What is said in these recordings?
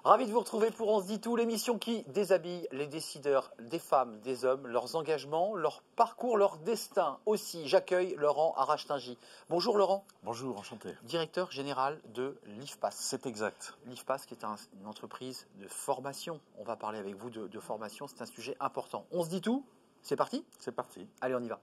Ravi de vous retrouver pour On se dit tout, l'émission qui déshabille les décideurs, des femmes, des hommes, leurs engagements, leur parcours, leur destin aussi. J'accueille Laurent Arachtingy. Bonjour Laurent. Bonjour, enchanté. Directeur général de l'IFPAS. C'est exact. L'IFPAS qui est une entreprise de formation. On va parler avec vous de formation, c'est un sujet important. On se dit tout, c'est parti? C'est parti. Allez, on y va.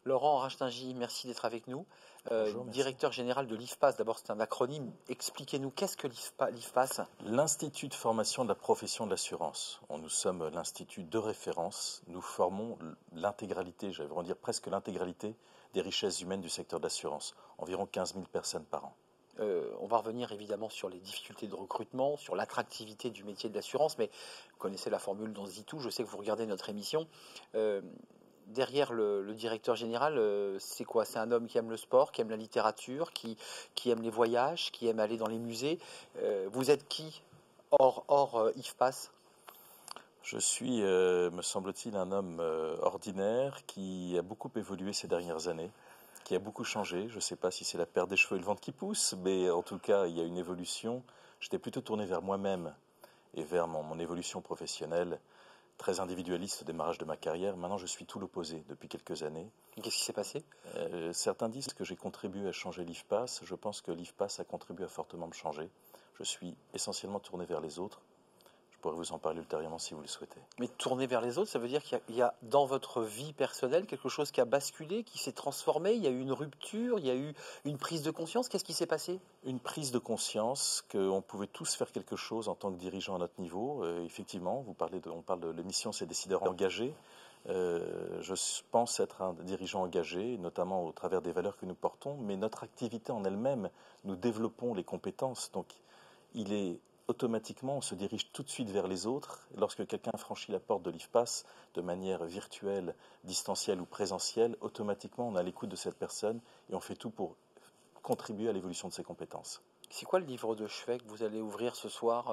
Laurent Arachtingy, merci d'être avec nous. Bonjour, directeur général de l'IFPAS, d'abord c'est un acronyme. Expliquez-nous, qu'est-ce que l'IFPAS? L'Institut de formation de la profession de l'assurance. Nous sommes l'institut de référence. Nous formons l'intégralité, j'allais dire presque l'intégralité des richesses humaines du secteur de l'assurance. Environ 15 000 personnes par an. On va revenir évidemment sur les difficultés de recrutement, sur l'attractivité du métier de l'assurance, mais vous connaissez la formule dans Zitou, je sais que vous regardez notre émission. Derrière le directeur général, c'est quoi? C'est un homme qui aime le sport, qui aime la littérature, qui aime les voyages, qui aime aller dans les musées. Vous êtes qui hors IFPAS? Je suis, me semble-t-il, un homme ordinaire qui a beaucoup évolué ces dernières années, qui a beaucoup changé. Je ne sais pas si c'est la perte des cheveux et le ventre qui pousse, mais en tout cas, il y a une évolution. J'étais plutôt tourné vers moi-même et vers mon évolution professionnelle. Très individualiste au démarrage de ma carrière. Maintenant, je suis tout l'opposé depuis quelques années. Qu'est-ce qui s'est passé? Certains disent que j'ai contribué à changer l'IFPAS. Je pense que l'IFPAS a contribué à fortement me changer. Je suis essentiellement tourné vers les autres. Je pourrais vous en parler ultérieurement si vous le souhaitez. Mais tourner vers les autres, ça veut dire qu'il y a dans votre vie personnelle quelque chose qui a basculé, qui s'est transformé, il y a eu une rupture, il y a eu une prise de conscience. Qu'est-ce qui s'est passé? Une prise de conscience qu'on pouvait tous faire quelque chose en tant que dirigeant à notre niveau. Effectivement, on parle de l'émission Ces décideurs engagés. Je pense être un dirigeant engagé, notamment au travers des valeurs que nous portons, mais notre activité en elle-même, nous développons les compétences. Donc, automatiquement, on se dirige tout de suite vers les autres. Lorsque quelqu'un franchit la porte de l'IFPAS de manière virtuelle, distancielle ou présentielle, automatiquement, on est à l'écoute de cette personne et on fait tout pour contribuer à l'évolution de ses compétences. C'est quoi le livre de chevet que vous allez ouvrir ce soir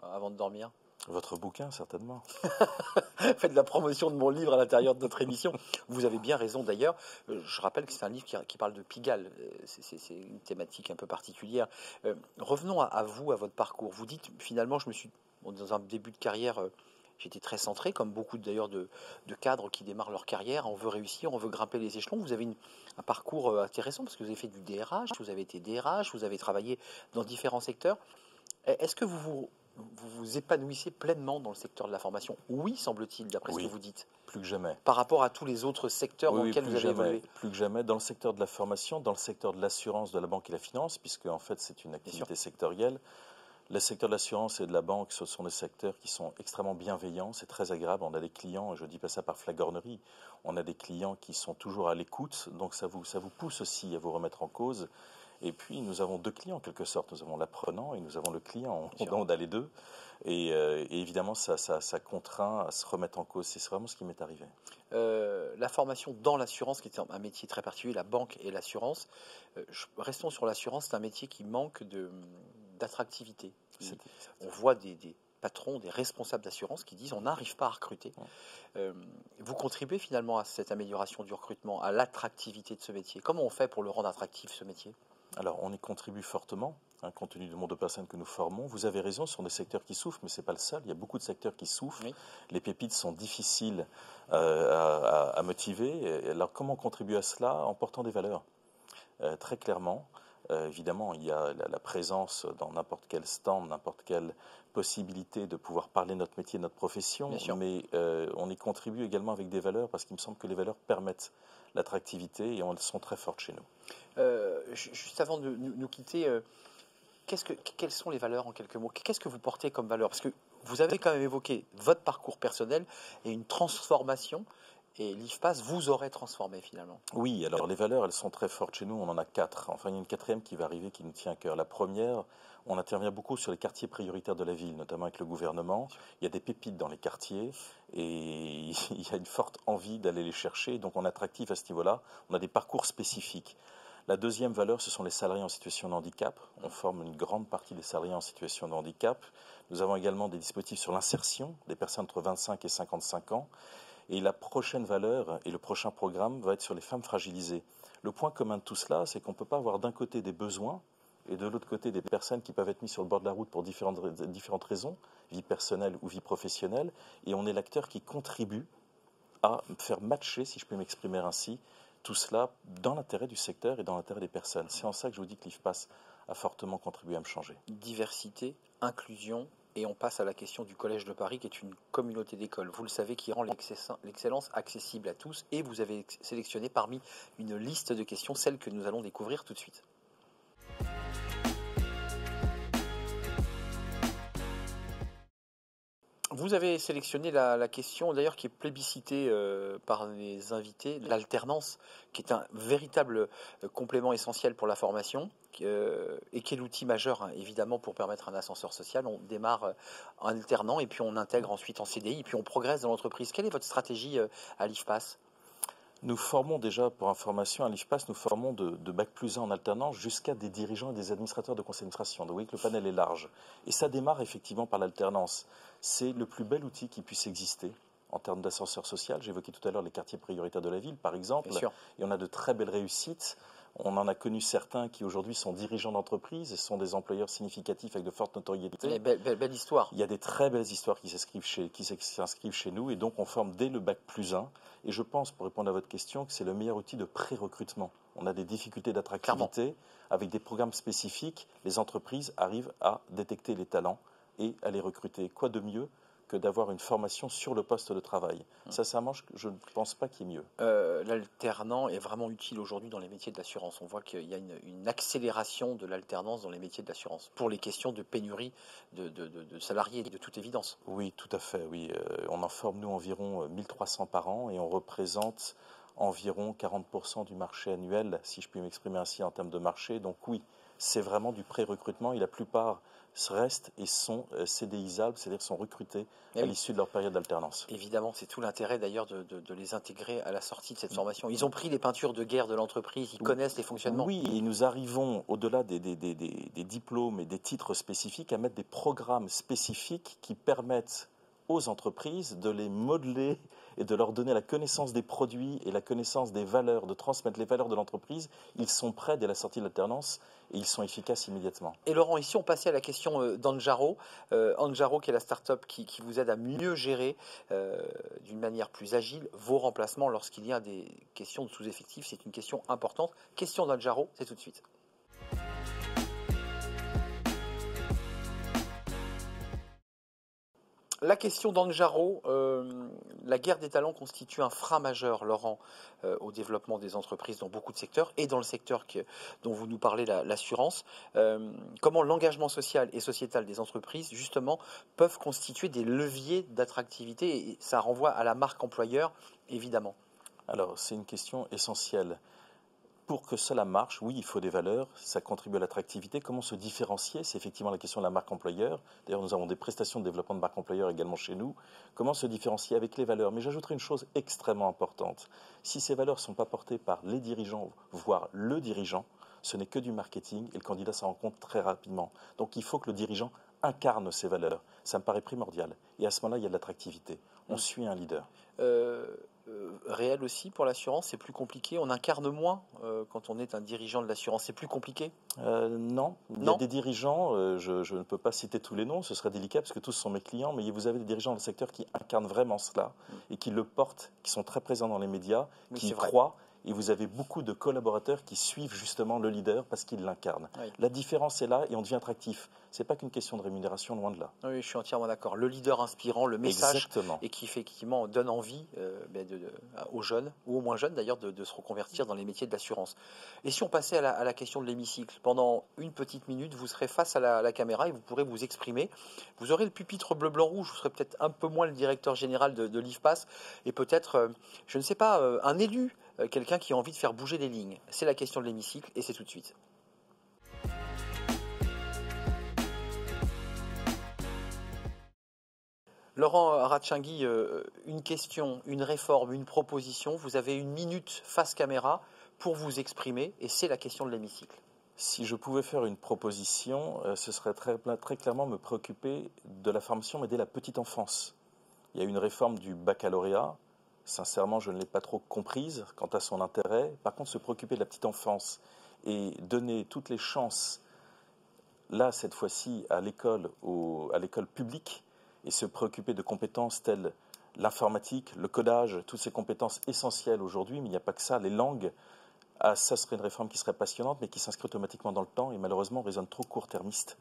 avant de dormir? Votre bouquin, certainement. Faites de la promotion de mon livre à l'intérieur de notre émission. Vous avez bien raison d'ailleurs. Je rappelle que c'est un livre qui parle de Pigalle. C'est une thématique un peu particulière. Revenons à vous, à votre parcours. Vous dites finalement, dans un début de carrière, j'étais très centré, comme beaucoup d'ailleurs de cadres qui démarrent leur carrière. On veut réussir, on veut grimper les échelons. Vous avez un parcours intéressant parce que vous avez fait du DRH, vous avez été DRH, vous avez travaillé dans différents secteurs. Est-ce que vous vous épanouissez pleinement dans le secteur de la formation? Oui, semble-t-il, d'après ce que vous dites. Plus que jamais. Par rapport à tous les autres secteurs dans lesquels vous avez évolué. Plus que jamais, dans le secteur de la formation, dans le secteur de l'assurance, de la banque et la finance, puisque en fait c'est une activité sectorielle. Le secteur de l'assurance et de la banque, ce sont des secteurs qui sont extrêmement bienveillants, c'est très agréable. On a des clients, je ne dis pas ça par flagornerie, on a des clients qui sont toujours à l'écoute, donc ça vous pousse aussi à vous remettre en cause. Et puis, nous avons deux clients en quelque sorte. Nous avons l'apprenant et nous avons le client. On a les deux. Et évidemment, ça contraint à se remettre en cause. C'est vraiment ce qui m'est arrivé. La formation dans l'assurance, qui est un métier très particulier, la banque et l'assurance. Restons sur l'assurance, c'est un métier qui manque d'attractivité. On voit des patrons, des responsables d'assurance qui disent on n'arrive pas à recruter. Vous contribuez finalement à cette amélioration du recrutement, à l'attractivité de ce métier. Comment on fait pour le rendre attractif, ce métier? Alors, on y contribue fortement, compte tenu du nombre de personnes que nous formons. Vous avez raison, ce sont des secteurs qui souffrent, mais ce n'est pas le seul. Il y a beaucoup de secteurs qui souffrent. Oui. Les pépites sont difficiles à motiver. Alors, comment on contribue à cela? En portant des valeurs, très clairement. Évidemment, il y a la présence dans n'importe quel stand, n'importe quelle possibilité de pouvoir parler de notre métier, de notre profession, mais on y contribue également avec des valeurs parce qu'il me semble que les valeurs permettent l'attractivité et elles sont très fortes chez nous. Juste avant de nous quitter, quelles sont les valeurs en quelques mots? Qu'est-ce que vous portez comme valeur? Parce que vous avez quand même évoqué votre parcours personnel et une transformation. Et l'IFPAS vous aurait transformé finalement. Oui, alors les valeurs, elles sont très fortes chez nous. On en a 4. Enfin, il y a une 4e qui va arriver, qui nous tient à cœur. La première, on intervient beaucoup sur les quartiers prioritaires de la ville, notamment avec le gouvernement. Il y a des pépites dans les quartiers et il y a une forte envie d'aller les chercher. Donc on est attractif à ce niveau-là. On a des parcours spécifiques. La deuxième valeur, ce sont les salariés en situation de handicap. On forme une grande partie des salariés en situation de handicap. Nous avons également des dispositifs sur l'insertion des personnes entre 25 et 55 ans. Et la prochaine valeur et le prochain programme va être sur les femmes fragilisées. Le point commun de tout cela, c'est qu'on ne peut pas avoir d'un côté des besoins et de l'autre côté des personnes qui peuvent être mises sur le bord de la route pour différentes raisons, vie personnelle ou vie professionnelle, et on est l'acteur qui contribue à faire matcher, si je peux m'exprimer ainsi, tout cela dans l'intérêt du secteur et dans l'intérêt des personnes. C'est en ça que je vous dis que l'IFPAS a fortement contribué à me changer. Diversité, inclusion, et on passe à la question du Collège de Paris, qui est une communauté d'écoles, vous le savez, qui rend l'excellence accessible à tous, et vous avez sélectionné parmi une liste de questions celles que nous allons découvrir tout de suite. Vous avez sélectionné la question, d'ailleurs, qui est plébiscitée par les invités, l'alternance, qui est un véritable complément essentiel pour la formation et qui est l'outil majeur, hein, évidemment, pour permettre un ascenseur social. On démarre en alternant et puis on intègre ensuite en CDI et puis on progresse dans l'entreprise. Quelle est votre stratégie à l'IFPAS ? Nous formons déjà, pour information, à l'IFPAS, nous formons de Bac+1 en alternance jusqu'à des dirigeants et des administrateurs de conseil d'administration. Donc vous voyez que le panel est large. Et ça démarre effectivement par l'alternance. C'est le plus bel outil qui puisse exister en termes d'ascenseur social. J'évoquais tout à l'heure les quartiers prioritaires de la ville, par exemple. Bien sûr. Et on a de très belles réussites. On en a connu certains qui aujourd'hui sont dirigeants d'entreprise et sont des employeurs significatifs avec de fortes notoriétés. Belle histoire. Il y a des très belles histoires qui s'inscrivent chez nous et donc on forme dès le Bac+1. Et je pense, pour répondre à votre question, que c'est le meilleur outil de pré-recrutement. On a des difficultés d'attractivité. Avec des programmes spécifiques, les entreprises arrivent à détecter les talents et à les recruter. Quoi de mieux que d'avoir une formation sur le poste de travail. Sincèrement, je ne pense pas qu'il y ait mieux. L'alternant est vraiment utile aujourd'hui dans les métiers de l'assurance. On voit qu'il y a une accélération de l'alternance dans les métiers de l'assurance, pour les questions de pénurie de salariés, de toute évidence. Oui, tout à fait. Oui. On en forme, nous, environ 1300 par an et on représente environ 40% du marché annuel, si je puis m'exprimer ainsi en termes de marché. Donc oui, c'est vraiment du pré-recrutement et la plupart restent et sont CDIsables, c'est-à-dire sont recrutés à l'issue de leur période d'alternance. Évidemment, c'est tout l'intérêt d'ailleurs de les intégrer à la sortie de cette formation. Ils ont pris les peintures de guerre de l'entreprise, ils connaissent les fonctionnements. Oui, et nous arrivons, au-delà des diplômes et des titres spécifiques, à mettre des programmes spécifiques qui permettent aux entreprises de les modeler et de leur donner la connaissance des produits et la connaissance des valeurs, de transmettre les valeurs de l'entreprise. Ils sont prêts dès la sortie de l'alternance et ils sont efficaces immédiatement. Et Laurent, ici on passait à la question d'Anjaro. Anjaro qui est la start-up qui vous aide à mieux gérer d'une manière plus agile vos remplacements lorsqu'il y a des questions de sous-effectifs. C'est une question importante. Question d'Anjaro, c'est tout de suite. La question d'Anjaro, la guerre des talents constitue un frein majeur, Laurent, au développement des entreprises dans beaucoup de secteurs et dans le secteur dont vous nous parlez, l'assurance. Comment l'engagement social et sociétal des entreprises, justement, peuvent constituer des leviers d'attractivité, et ça renvoie à la marque employeur, évidemment. Alors, c'est une question essentielle. Pour que cela marche, oui, il faut des valeurs, ça contribue à l'attractivité. Comment se différencier? C'est effectivement la question de la marque employeur. D'ailleurs, nous avons des prestations de développement de marque employeur également chez nous. Comment se différencier avec les valeurs? Mais j'ajouterai une chose extrêmement importante. Si ces valeurs ne sont pas portées par les dirigeants, voire le dirigeant, ce n'est que du marketing et le candidat s'en rend compte très rapidement. Donc il faut que le dirigeant incarne ces valeurs. Ça me paraît primordial. Et à ce moment-là, il y a de l'attractivité. On suit un leader. Réel aussi pour l'assurance, c'est plus compliqué. On incarne moins quand on est un dirigeant de l'assurance. C'est plus compliqué? Non. Il y a des dirigeants, je ne peux pas citer tous les noms, ce serait délicat parce que tous sont mes clients, mais vous avez des dirigeants dans le secteur qui incarnent vraiment cela et qui le portent, qui sont très présents dans les médias, qui y croient. Et vous avez beaucoup de collaborateurs qui suivent justement le leader parce qu'il l'incarne. Oui. La différence est là et on devient attractif. Ce n'est pas qu'une question de rémunération, loin de là. Oui, je suis entièrement d'accord. Le leader inspirant, le message, exactement, et qui effectivement donne envie aux jeunes, ou aux moins jeunes d'ailleurs, de se reconvertir dans les métiers de l'assurance. Et si on passait à la question de l'hémicycle, pendant une petite minute, vous serez face à la caméra et vous pourrez vous exprimer. Vous aurez le pupitre bleu-blanc-rouge, vous serez peut-être un peu moins le directeur général de l'IFPAS, et peut-être, je ne sais pas, un élu, quelqu'un qui a envie de faire bouger les lignes. C'est la question de l'hémicycle et c'est tout de suite. Laurent Ratchingui, une question, une réforme, une proposition. Vous avez une minute face caméra pour vous exprimer et c'est la question de l'hémicycle. Si je pouvais faire une proposition, ce serait très clairement me préoccuper de la formation, mais dès la petite enfance. Il y a une réforme du baccalauréat. Sincèrement, je ne l'ai pas trop comprise quant à son intérêt. Par contre, se préoccuper de la petite enfance et donner toutes les chances, là, cette fois-ci, à l'école publique, et se préoccuper de compétences telles l'informatique, le codage, toutes ces compétences essentielles aujourd'hui, mais il n'y a pas que ça, les langues, ça serait une réforme qui serait passionnante, mais qui s'inscrit automatiquement dans le temps et malheureusement résonne trop court-termiste.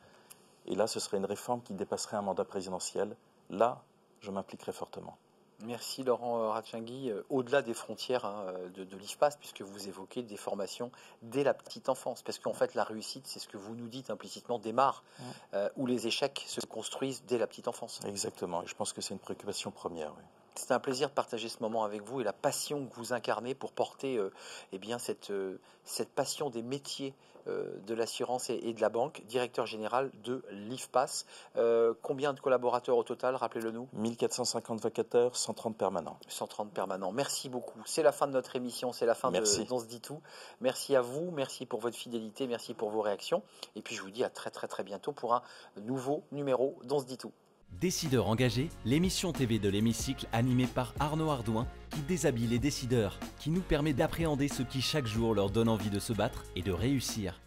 Et là, ce serait une réforme qui dépasserait un mandat présidentiel. Là, je m'impliquerai fortement. Merci Laurent Ratchinguy. Au-delà des frontières de l'IFPAS, puisque vous évoquez des formations dès la petite enfance, parce qu'en fait la réussite, c'est ce que vous nous dites implicitement, démarre, où les échecs se construisent dès la petite enfance. Exactement, et je pense que c'est une préoccupation première. Oui. C'est un plaisir de partager ce moment avec vous et la passion que vous incarnez pour porter cette passion des métiers de l'assurance et de la banque, directeur général de l'IFPAS. Combien de collaborateurs au total, rappelez-le-nous? 1450 vacataires, 130 permanents. 130 permanents. Merci beaucoup. C'est la fin de notre émission, c'est la fin d'On se dit tout. Merci à vous, merci pour votre fidélité, merci pour vos réactions. Et puis je vous dis à très très très bientôt pour un nouveau numéro d'On se dit tout. Décideurs engagés, l'émission TV de l'Hémicycle animée par Arnaud Ardouin qui déshabille les décideurs, qui nous permet d'appréhender ce qui chaque jour leur donne envie de se battre et de réussir.